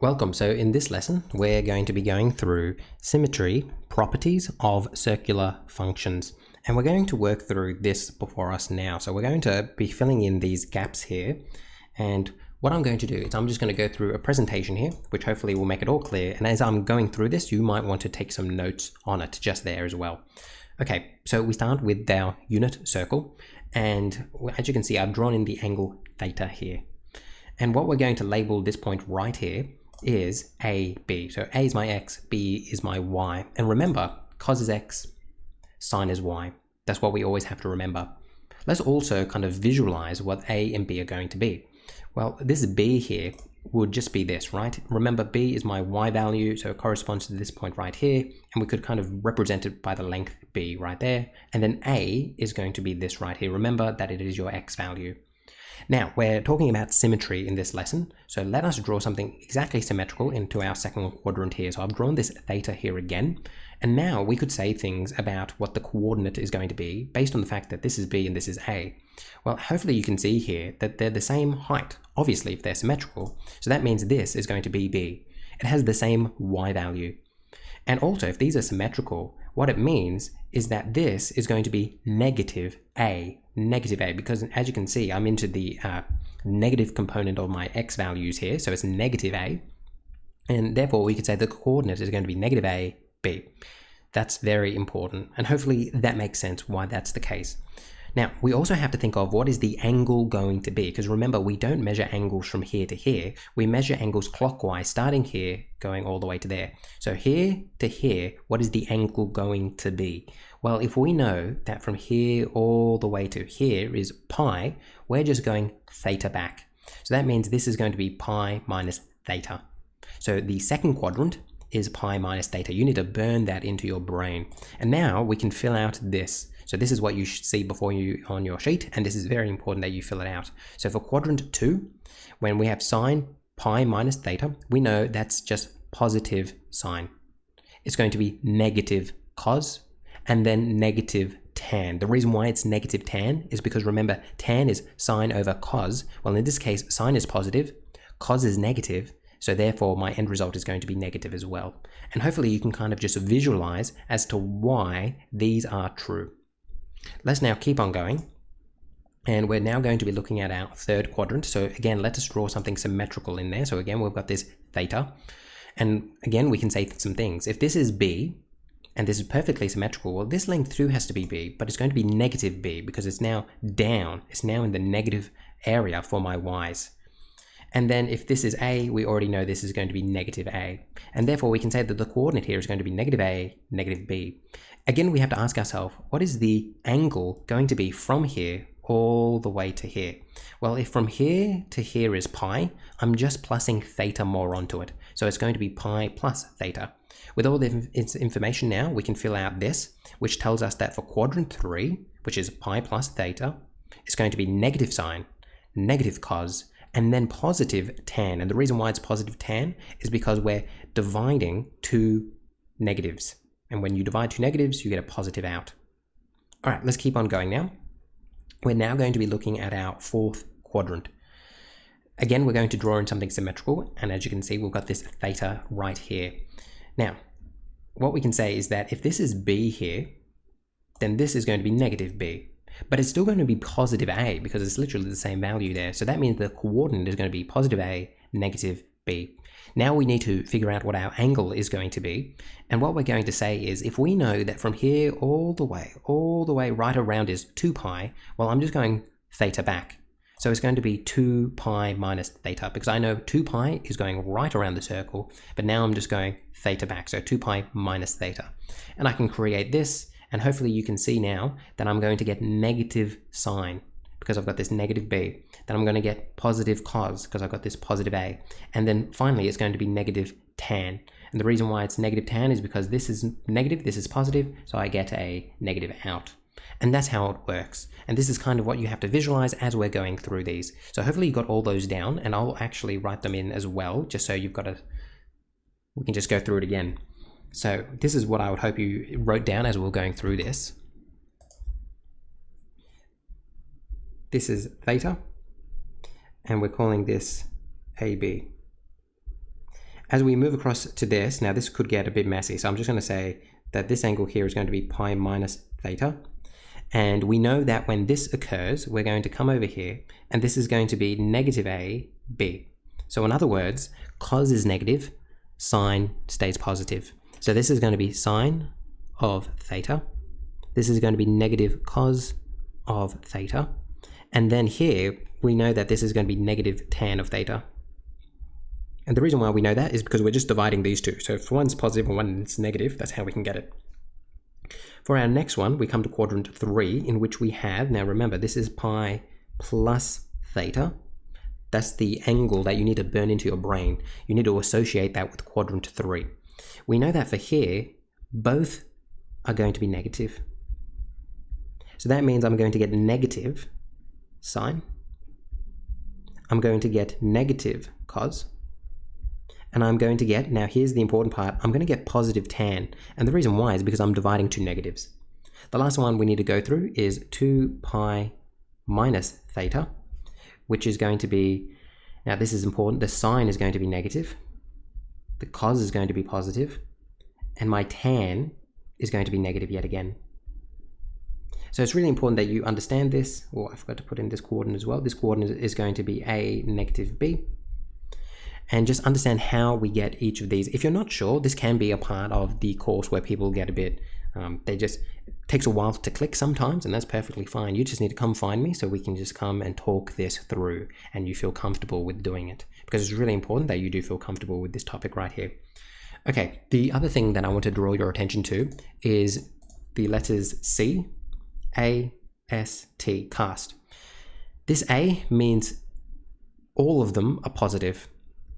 Welcome. So in this lesson, we're going to be going through symmetry properties of circular functions. And we're going to work through this before us now. So we're going to be filling in these gaps here. And what I'm going to do is I'm just going to go through a presentation here, which hopefully will make it all clear. And as I'm going through this, you might want to take some notes on it just there as well. Okay, so we start with our unit circle. And as you can see, I've drawn in the angle theta here. And what we're going to label this point right here is A, B. So A is my X, B is my Y. And remember, cos is X, sine is Y. That's what we always have to remember. Let's also kind of visualize what A and B are going to be. Well, this B here would just be this, right? Remember, B is my Y value, so it corresponds to this point right here. And we could kind of represent it by the length B right there. And then A is going to be this right here. Remember that it is your X value. Now, we're talking about symmetry in this lesson, so let us draw something exactly symmetrical into our second quadrant here. So I've drawn this theta here again, and now we could say things about what the coordinate is going to be based on the fact that this is B and this is A. Well, hopefully you can see here that they're the same height, obviously, if they're symmetrical. So that means this is going to be B. It has the same Y value. And also, if these are symmetrical, what it means is that this is going to be negative A, because as you can see, I'm into the negative component of my X values here, so it's negative A, and therefore we could say the coordinate is going to be negative A, B. That's very important, and hopefully that makes sense why that's the case. Now, we also have to think of what is the angle going to be, because remember, we don't measure angles from here to here. We measure angles clockwise, starting here, going all the way to there. So here to here, what is the angle going to be? Well, if we know that from here all the way to here is pi, we're just going theta back. So that means this is going to be pi minus theta. So the second quadrant is pi minus theta. You need to burn that into your brain. And now we can fill out this. So this is what you should see before you on your sheet, and this is very important that you fill it out. So for quadrant 2, when we have sine pi minus theta, we know that's just positive sine. It's going to be negative cos, and then negative tan. The reason why it's negative tan is because remember, tan is sine over cos. Well, in this case, sine is positive, cos is negative, so therefore my end result is going to be negative as well. And hopefully you can kind of just visualize as to why these are true. Let's now keep on going, and we're now going to be looking at our third quadrant. So again, let us draw something symmetrical in there. So again, we've got this theta, and again, we can say some things. If this is B, and this is perfectly symmetrical, well, this length too has to be B, but it's going to be negative B because it's now down. It's now in the negative area for my Y's. And then if this is A, we already know this is going to be negative A. And therefore we can say that the coordinate here is going to be negative A, negative B. Again, we have to ask ourselves, what is the angle going to be from here all the way to here? Well, if from here to here is pi, I'm just plussing theta more onto it. So it's going to be pi plus theta. With all this information now, we can fill out this, which tells us that for quadrant 3, which is pi plus theta, it's going to be negative sine, negative cos, and then positive tan. And the reason why it's positive tan is because we're dividing two negatives. And when you divide two negatives, you get a positive out. All right, let's keep on going now. We're now going to be looking at our fourth quadrant. Again, we're going to draw in something symmetrical. And as you can see, we've got this theta right here. Now, what we can say is that if this is B here, then this is going to be negative B. But it's still going to be positive A because it's literally the same value there. So that means the coordinate is going to be positive A, negative B. Now we need to figure out what our angle is going to be. And what we're going to say is if we know that from here all the way right around is 2 pi, well, I'm just going theta back. So it's going to be 2 pi minus theta because I know 2 pi is going right around the circle, but now I'm just going theta back. So 2 pi minus theta. And I can create this. And hopefully you can see now that I'm going to get negative sine because I've got this negative B. Then I'm going to get positive cos because I've got this positive A. And then finally, it's going to be negative tan. And the reason why it's negative tan is because this is negative, this is positive, so I get a negative out. And that's how it works. And this is kind of what you have to visualize as we're going through these. So hopefully you got all those down, and I'll actually write them in as well, just so you've got we can just go through it again. So this is what I would hope you wrote down as we were going through this. This is theta, and we're calling this AB. as we move across to this, now this could get a bit messy, so I'm just going to say that this angle here is going to be pi minus theta. And we know that when this occurs, we're going to come over here, and this is going to be negative a b. So in other words, cos is negative, sine stays positive. So this is going to be sine of theta. This is going to be negative cos of theta. And then here, we know that this is going to be negative tan of theta. And the reason why we know that is because we're just dividing these two. So if one's positive and one's negative, that's how we can get it. For our next one, we come to quadrant 3, in which we have, now remember, this is pi plus theta. That's the angle that you need to burn into your brain. You need to associate that with quadrant 3. We know that for here, both are going to be negative. So that means I'm going to get negative sine. I'm going to get negative cos. And I'm going to get, now here's the important part, I'm going to get positive tan. And the reason why is because I'm dividing two negatives. The last one we need to go through is 2 pi minus theta, which is going to be, now this is important, the sine is going to be negative, the cos is going to be positive, and my tan is going to be negative yet again. So it's really important that you understand this. Oh, I forgot to put in this coordinate as well. This coordinate is going to be a negative b. And just understand how we get each of these. If you're not sure, this can be a part of the course where people get a bit, it takes a while to click sometimes, and that's perfectly fine. You just need to come find me so we can just come and talk this through and you feel comfortable with doing it. Because it's really important that you do feel comfortable with this topic right here. Okay, the other thing that I want to draw your attention to is the letters C, A, S, T, cast. This A means all of them are positive.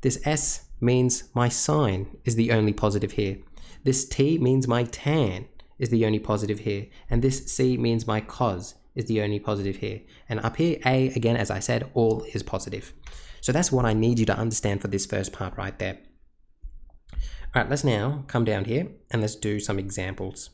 This S means my sine is the only positive here. This T means my tan is the only positive here. And this C means my cos is the only positive here. And up here, A, again, as I said, all is positive. So that's what I need you to understand for this first part right there. All right, let's now come down here and let's do some examples.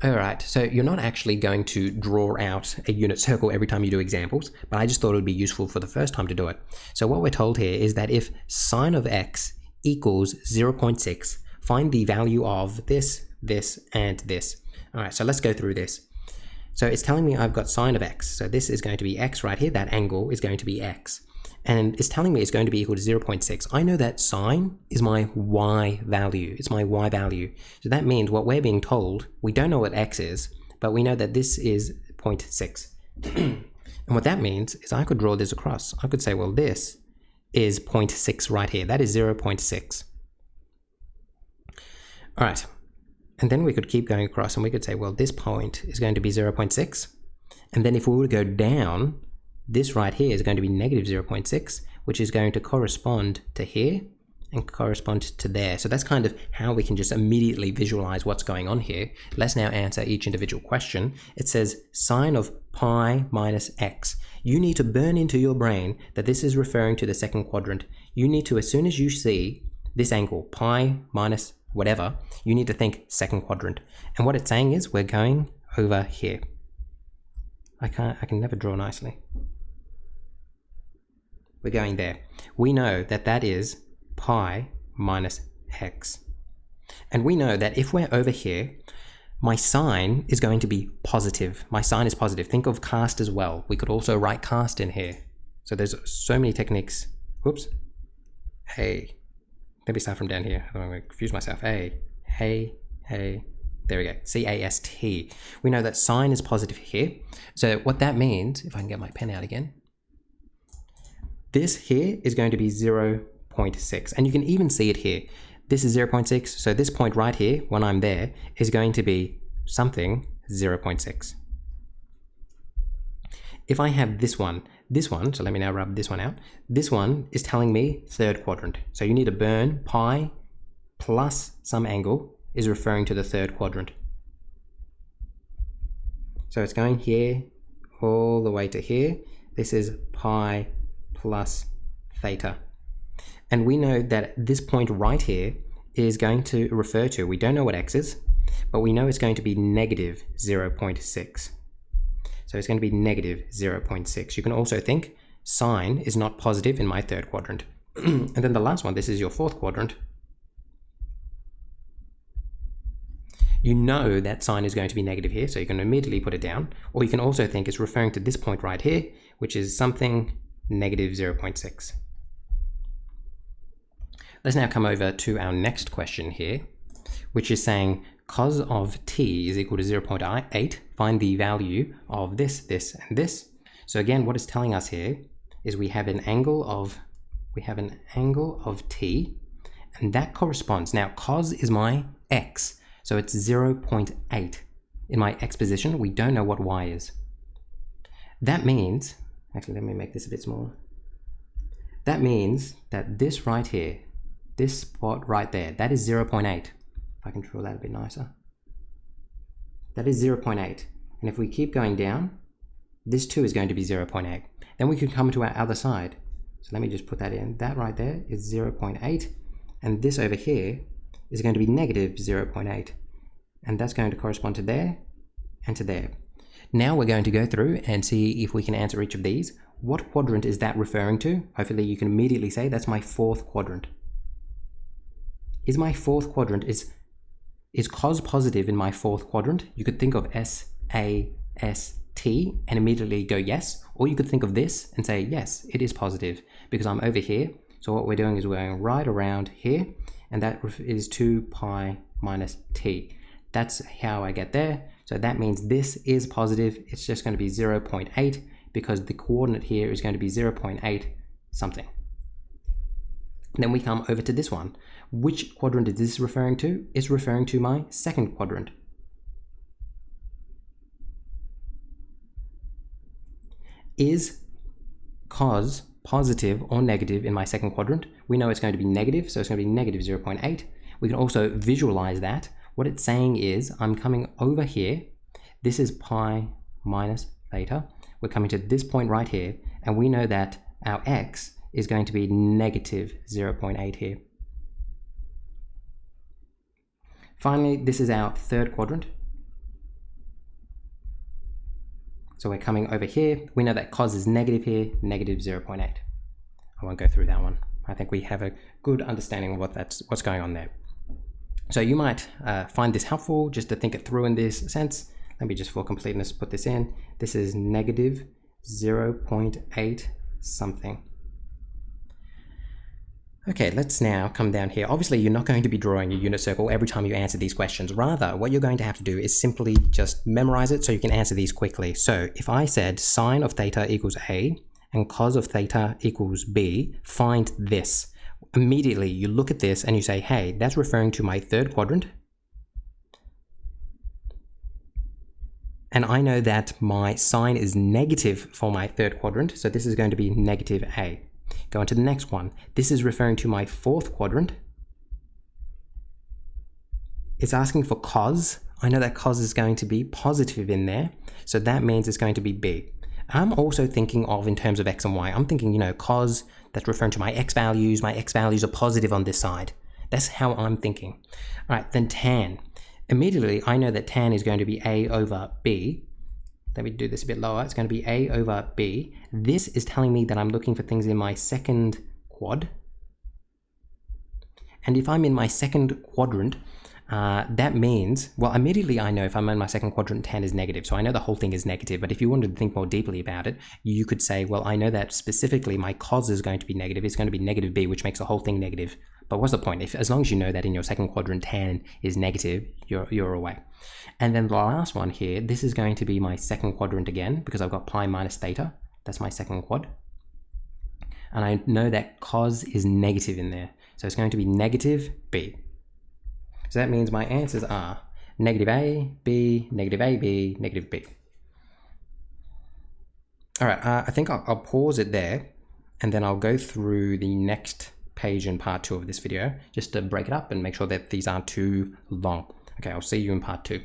All right, so you're not actually going to draw out a unit circle every time you do examples, but I just thought it would be useful for the first time to do it. So what we're told here is that if sine of x equals 0.6, find the value of this, this, and this. All right, so let's go through this. So it's telling me I've got sine of x. So this is going to be x right here. That angle is going to be x. And it's telling me it's going to be equal to 0.6. I know that sine is my y value. It's my y value. So that means what we're being told, we don't know what x is, but we know that this is 0.6. And what that means is I could draw this across. I could say, well, this is 0.6 right here. That is 0.6. All right. And then we could keep going across and we could say, well, this point is going to be 0.6. And then if we were to go down, this right here is going to be negative 0.6, which is going to correspond to here and correspond to there. So that's kind of how we can just immediately visualize what's going on here. Let's now answer each individual question. It says sine of pi minus x. You need to burn into your brain that this is referring to the second quadrant. You need to, as soon as you see this angle, pi minus whatever, you need to think second quadrant. And what it's saying is we're going over here. I can never draw nicely. We're going there. We know that that is pi minus x. And we know that if we're over here, my sine is going to be positive. My sine is positive. Think of cast as well. We could also write cast in here. So there's so many techniques. Whoops. Hey. Let me start from down here. I'm going to confuse myself. Hey. There we go. C-A-S-T. We know that sine is positive here. So what that means, if I can get my pen out again, this here is going to be 0.6. And you can even see it here. This is 0.6. So this point right here, when I'm there, is going to be something 0.6. If I have this one, so let me now rub this one out. This one is telling me third quadrant. So you need to burn pi plus some angle is referring to the third quadrant. So it's going here all the way to here. This is pi plus theta. And we know that this point right here is going to refer to, we don't know what x is, but we know it's going to be negative 0.6. So it's going to be negative 0.6. You can also think sine is not positive in my third quadrant. And then the last one, this is your fourth quadrant. You know that sign is going to be negative here, so you can immediately put it down. Or you can also think it's referring to this point right here, which is something negative 0.6. Let's now come over to our next question here, which is saying cos of t is equal to 0.8. Find the value of this, this, and this. So again, what it's telling us here is we have an angle of t, and that corresponds. Now, cos is my x, so it's 0.8 in my x position. We don't know what y is. That means, actually, let me make this a bit smaller. That means that this right here, this spot right there, that is 0.8. If I can draw that a bit nicer. That is 0.8. And if we keep going down, this too is going to be 0.8. Then we could come to our other side. So let me just put that in. That right there is 0.8. And this over here is going to be negative 0.8. And that's going to correspond to there and to there. Now we're going to go through and see if we can answer each of these. What quadrant is that referring to? Hopefully you can immediately say that's my fourth quadrant. Is my fourth quadrant, is cos positive in my fourth quadrant? You could think of S-A-S-T and immediately go yes. Or you could think of this and say, yes, it is positive because I'm over here. So what we're doing is we're going right around here, and that is 2 pi minus t. That's how I get there. So that means this is positive. It's just going to be 0.8 because the coordinate here is going to be 0.8 something. Then we come over to this one. Which quadrant is this referring to? It's referring to my second quadrant. Is cos positive or negative in my second quadrant? We know it's going to be negative, so it's going to be negative 0.8. We can also visualize that. What it's saying is I'm coming over here. This is pi minus theta. We're coming to this point right here, and we know that our x is going to be negative 0.8 here. Finally, this is our third quadrant. So we're coming over here. We know that cos is negative here, negative 0.8. I won't go through that one. I think we have a good understanding of what's going on there. So you might find this helpful just to think it through in this sense. Let me just for completeness put this in. This is negative 0.8 something. Okay, let's now come down here. Obviously, you're not going to be drawing a unit circle every time you answer these questions. Rather, what you're going to have to do is simply just memorize it so you can answer these quickly. So if I said sine of theta equals A and cos of theta equals B, find this. Immediately, you look at this and you say, hey, that's referring to my third quadrant. And I know that my sine is negative for my third quadrant, so this is going to be negative A. Go on to the next one. This is referring to my fourth quadrant. It's asking for cos. I know that cos is going to be positive in there, so that means it's going to be B. I'm also thinking of in terms of x and y. I'm thinking, cos, that's referring to my x values. My x values are positive on this side. That's how I'm thinking. All right, then tan. Immediately, I know that tan is going to be A over B. Let me do this a bit lower. It's going to be A over B. This is telling me that I'm looking for things in my second quad. And if I'm in my second quadrant, that means, well, immediately I know if I'm in my second quadrant, tan is negative. So I know the whole thing is negative. But if you wanted to think more deeply about it, you could say, well, I know that specifically my cos is going to be negative. It's going to be negative B, which makes the whole thing negative. But what's the point? As long as you know that in your second quadrant, tan is negative, you're away. And then the last one here, this is going to be my second quadrant again, because I've got pi minus theta. That's my second quad. And I know that cos is negative in there. So it's going to be negative B. So that means my answers are negative A, B, negative A, B, negative B. All right, I think I'll pause it there, and then I'll go through the next page in part 2 of this video, just to break it up and make sure that these aren't too long. Okay, I'll see you in part 2.